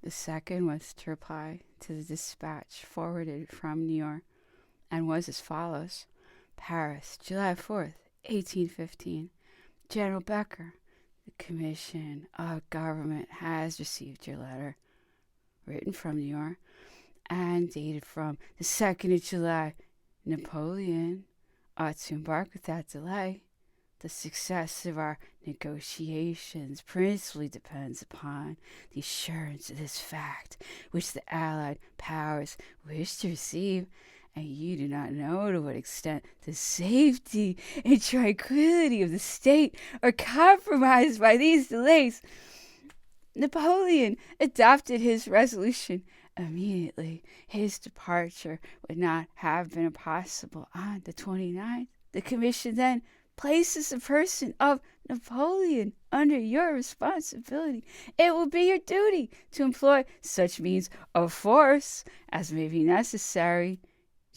The second was to reply to the dispatch forwarded from New York, and was as follows: Paris, July 4th, 1815. General Becker, the Commission of Government has received your letter, written from New York, and dated from the 2nd of July. Napoleon ought to embark without delay. The success of our negotiations principally depends upon the assurance of this fact, which the Allied powers wish to receive, and you do not know to what extent the safety and tranquility of the state are compromised by these delays. Napoleon adopted his resolution immediately. His departure would not have been possible on the 29th. The commission then places the person of Napoleon under your responsibility. It will be your duty to employ such means of force as may be necessary,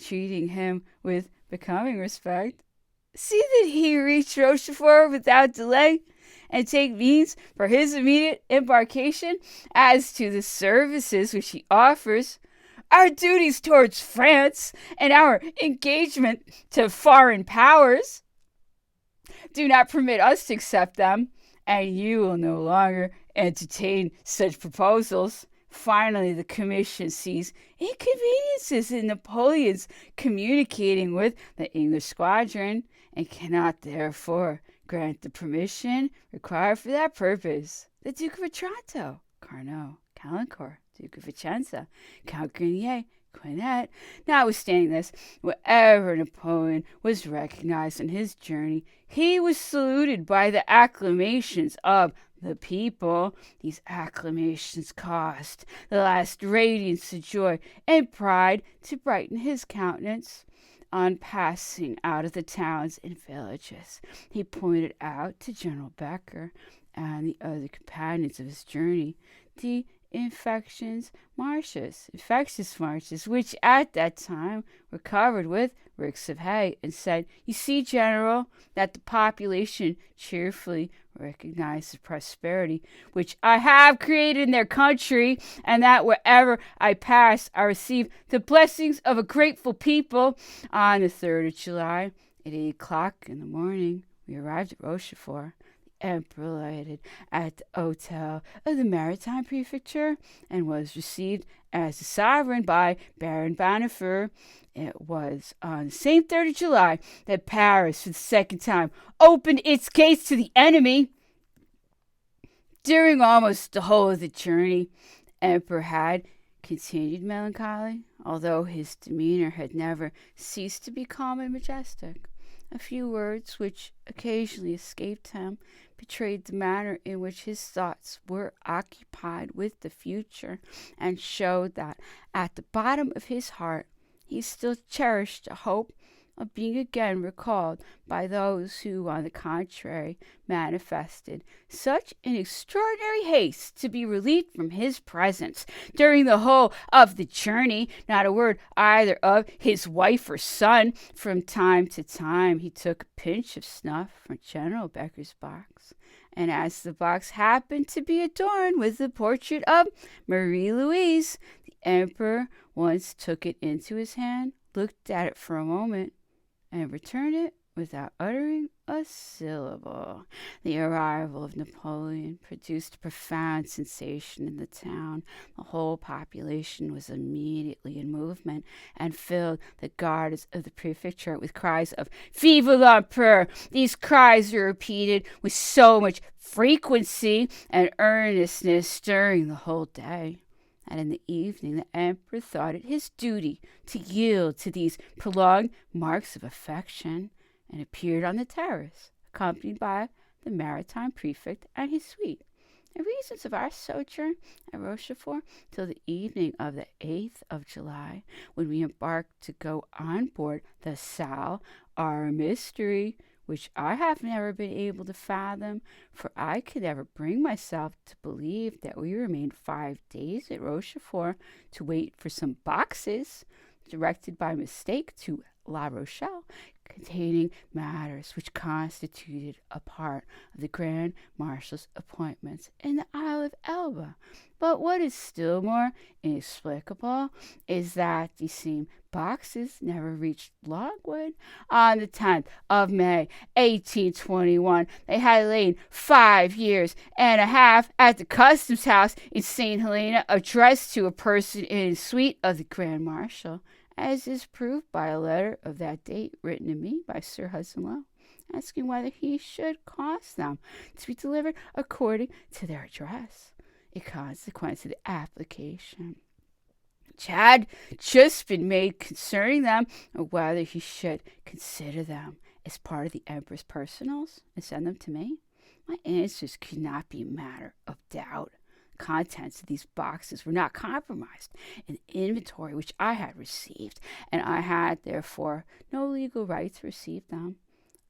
treating him with becoming respect. See that he reach Rochefort without delay, and take means for his immediate embarkation. As to the services which he offers, our duties towards France and our engagement to foreign powers do not permit us to accept them, and you will no longer entertain such proposals. Finally, the Commission sees inconveniences in Napoleon's communicating with the English squadron, and cannot therefore grant the permission required for that purpose. The Duke of Otranto, Carnot, Caulaincourt, Duke of Vicenza, Count Grenier, Quinet. Notwithstanding this, wherever Napoleon was recognized on his journey, he was saluted by the acclamations of the people. These acclamations caused the last radiance of joy and pride to brighten his countenance. On passing out of the towns and villages, he pointed out to General Becker and the other companions of his journey the infectious marshes, which at that time were covered with ricks of hay, and said, "You see, General, that the population cheerfully recognize the prosperity which I have created in their country, and that wherever I pass I receive the blessings of a grateful people." On the 3rd of July, at 8 o'clock in the morning, we arrived at Rochefort. Emperor alighted at the hotel of the Maritime Prefecture, and was received as a sovereign by Baron Bonifer. It was on the same 3rd of July that Paris, for the second time, opened its gates to the enemy. During almost the whole of the journey, the Emperor had continued melancholy, although his demeanor had never ceased to be calm and majestic. A few words which occasionally escaped him betrayed the manner in which his thoughts were occupied with the future, and showed that at the bottom of his heart he still cherished a hope of being again recalled by those who, on the contrary, manifested such an extraordinary haste to be relieved from his presence. During the whole of the journey, not a word either of his wife or son. From time to time he took a pinch of snuff from General Becker's box, and as the box happened to be adorned with the portrait of Marie Louise, the Emperor once took it into his hand, looked at it for a moment, and returned it without uttering a syllable. The arrival of Napoleon produced a profound sensation in the town. The whole population was immediately in movement, and filled the gardens of the prefecture with cries of "Vive l'Empereur!" These cries were repeated with so much frequency and earnestness during the whole day, and in the evening the Emperor thought it his duty to yield to these prolonged marks of affection, and appeared on the terrace, accompanied by the Maritime Prefect and his suite. The reasons of our sojourn at Rochefort till the evening of the 8th of July, when we embarked to go on board the Salle, are a mystery which I have never been able to fathom, for I could never bring myself to believe that we remained 5 days at Rochefort to wait for some boxes directed by mistake to La Rochelle, containing matters which constituted a part of the Grand Marshal's appointments in the Isle of Elba. But what is still more inexplicable is that these same boxes never reached Longwood. On the 10th of May, 1821, they had lain 5 years and a half at the customs house in St. Helena, addressed to a person in the suite of the Grand Marshal, as is proved by a letter of that date written to me by Sir Hudson Lowe, asking whether he should cause them to be delivered according to their address, in consequence of the application which had just been made concerning them, or whether he should consider them as part of the Emperor's personals and send them to me. My answers could not be a matter of doubt. The contents of these boxes were not compromised in the inventory which I had received, and I had therefore no legal right to receive them.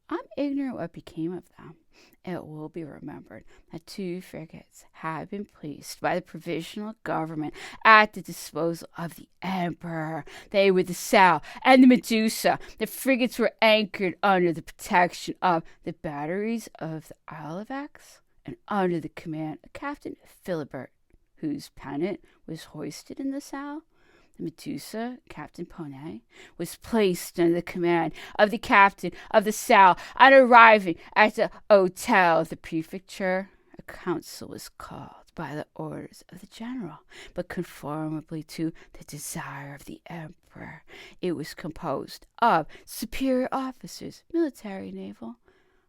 I'm ignorant what became of them. It will be remembered that 2 frigates had been placed by the Provisional Government at the disposal of the Emperor. They were the Sal and the Medusa. The frigates were anchored under the protection of the batteries of the Isle of Aix and under the command of Captain Philibert, whose pennant was hoisted in the Sal. The Medusa, Captain Poney, was placed under the command of the captain of the Sal. On arriving at the Hotel of the Prefecture, a council was called by the orders of the general, but conformably to the desire of the Emperor. It was composed of superior officers, military and naval,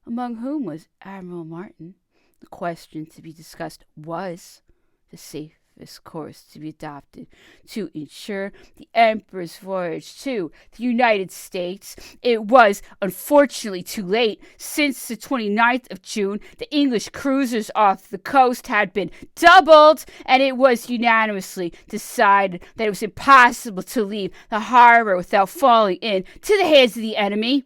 among whom was Admiral Martin. The question to be discussed was the safest course to be adopted to ensure the Emperor's voyage to the United States. It was unfortunately too late. Since the 29th of June, the English cruisers off the coast had been doubled, and it was unanimously decided that it was impossible to leave the harbor without falling into the hands of the enemy.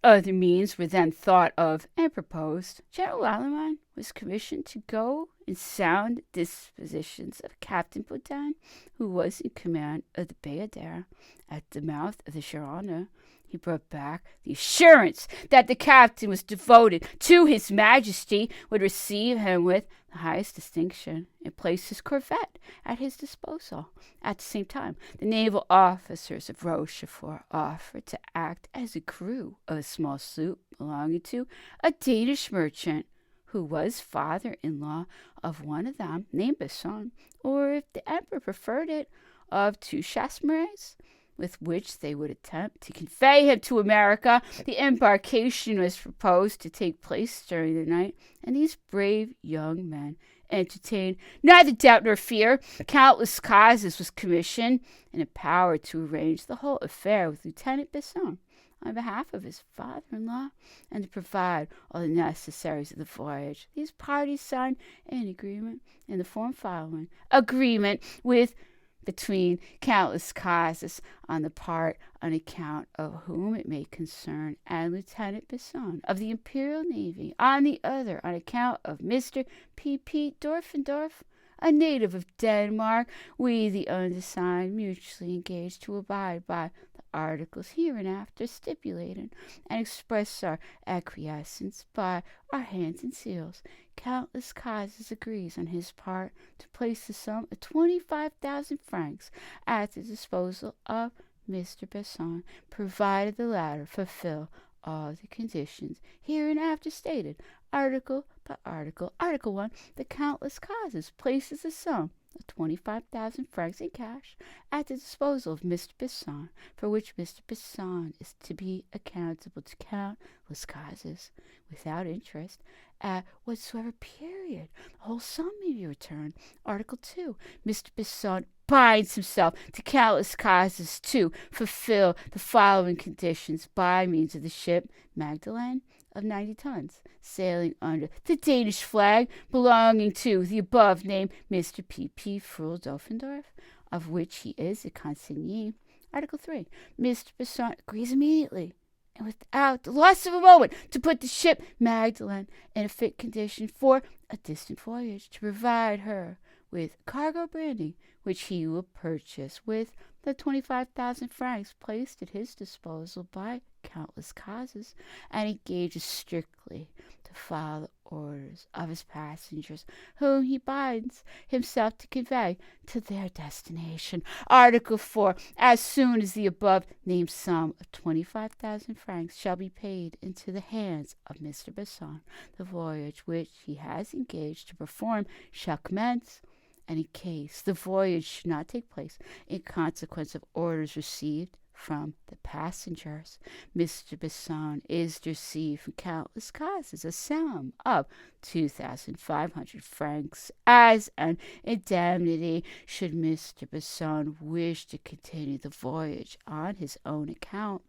Other means were then thought of and proposed. General Lallement was commissioned to go and sound dispositions of Captain Baudin, who was in command of the Bayadere at the mouth of the Gironde. He brought back the assurance that the captain was devoted to His Majesty, would receive him with the highest distinction, and placed his corvette at his disposal. At the same time, the naval officers of Rochefort offered to act as a crew of a small sloop belonging to a Danish merchant, who was father-in-law of one of them, named Besson, or, if the Emperor preferred it, of 2 Chasseurs, with which they would attempt to convey him to America. The embarkation was proposed to take place during the night, and these brave young men entertained neither doubt nor fear. Count Lascazes was commissioned and empowered to arrange the whole affair with Lieutenant Besson on behalf of his father-in-law, and to provide all the necessaries of the voyage. These parties signed an agreement in the form following: agreement with between Count Lascazes on the part on account of whom it may concern, and Lieutenant Besson of the Imperial Navy on the other on account of Mr. P.P. Dorfendorf, a native of Denmark. We, the undersigned, mutually engaged to abide by the articles hereinafter stipulated, and express our acquiescence by our hands and seals. Count Lascazes agrees on his part to place the sum of 25,000 francs at the disposal of Mr. Besson, provided the latter fulfill all the conditions hereinafter stated, article by article. Article 1. The Count Lascazes places the sum of 25,000 francs in cash at the disposal of Mr. Besson, for which Mr. Besson is to be accountable to Count Lascazes without interest at whatsoever period the whole sum may be returned. Article 2. Mr. Besson binds himself to Count Lascazes to fulfill the following conditions by means of the ship Magdalene of 90 tons, sailing under the Danish flag, belonging to the above named Mr. P.P. Fruel Doffendorf, of which he is a consignee. Article 3. Mr. Besson agrees immediately and without the loss of a moment to put the ship Magdalene in a fit condition for a distant voyage, to provide her with cargo brandy, which he will purchase with the 25,000 francs placed at his disposal by countless causes, and engages strictly to follow the orders of his passengers, whom he binds himself to convey to their destination. Article 4. As soon as the above named sum of 25,000 francs shall be paid into the hands of Mr. Besson, the voyage which he has engaged to perform shall commence, and in case the voyage should not take place in consequence of orders received from the passengers, Mr. Besson is to receive from countless causes a sum of 2,500 francs as an indemnity should Mr. Besson wish to continue the voyage on his own account,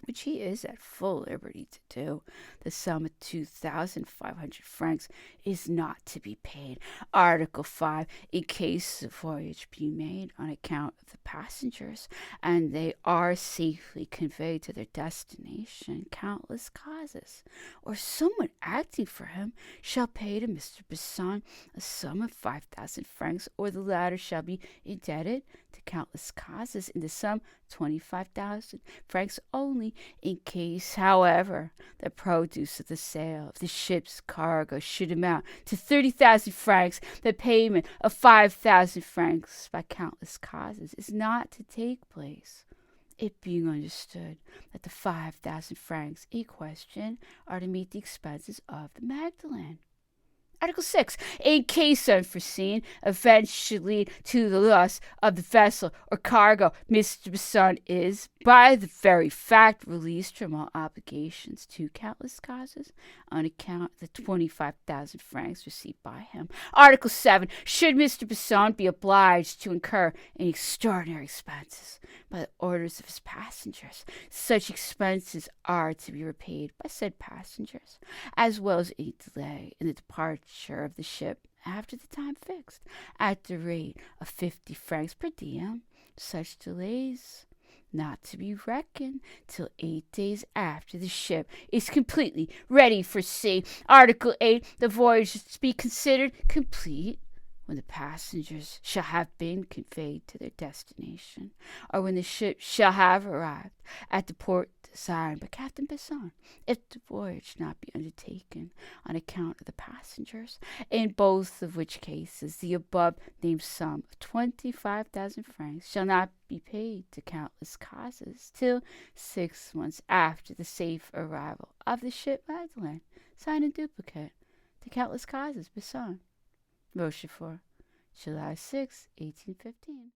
which he is at full liberty to do. The sum of 2,500 francs is not to be paid. Article 5. In case the voyage be made on account of the passengers, and they are safely conveyed to their destination, countless causes, or someone acting for him, shall pay to Mr. Besson a sum of 5,000 francs, or the latter shall be indebted to countless causes in the sum 25,000 francs only. In case, however, the produce of the sale of the ship's cargo should amount to 30,000 francs, the payment of 5,000 francs by countless causes is not to take place, it being understood that the 5,000 francs in question are to meet the expenses of the Magdalene. Article 6. In case unforeseen events should lead to the loss of the vessel or cargo, Mr. Besson is, by the very fact, released from all obligations to countless causes on account of the 25,000 francs received by him. Article 7. Should Mr. Besson be obliged to incur any extraordinary expenses by the orders of his passengers, such expenses are to be repaid by said passengers, as well as any delay in the departure of the ship after the time fixed, at the rate of 50 francs per diem. Such delays not to be reckoned till 8 days after the ship is completely ready for sea. Article 8. The voyage is to be considered complete when the passengers shall have been conveyed to their destination, or when the ship shall have arrived at the port desired by Captain Besson, if the voyage not be undertaken on account of the passengers, in both of which cases the above named sum of 25,000 francs shall not be paid to countless causes till 6 months after the safe arrival of the ship Magdalene. Signed in duplicate to countless causes, Besson. Rochefort, July 6, 1815.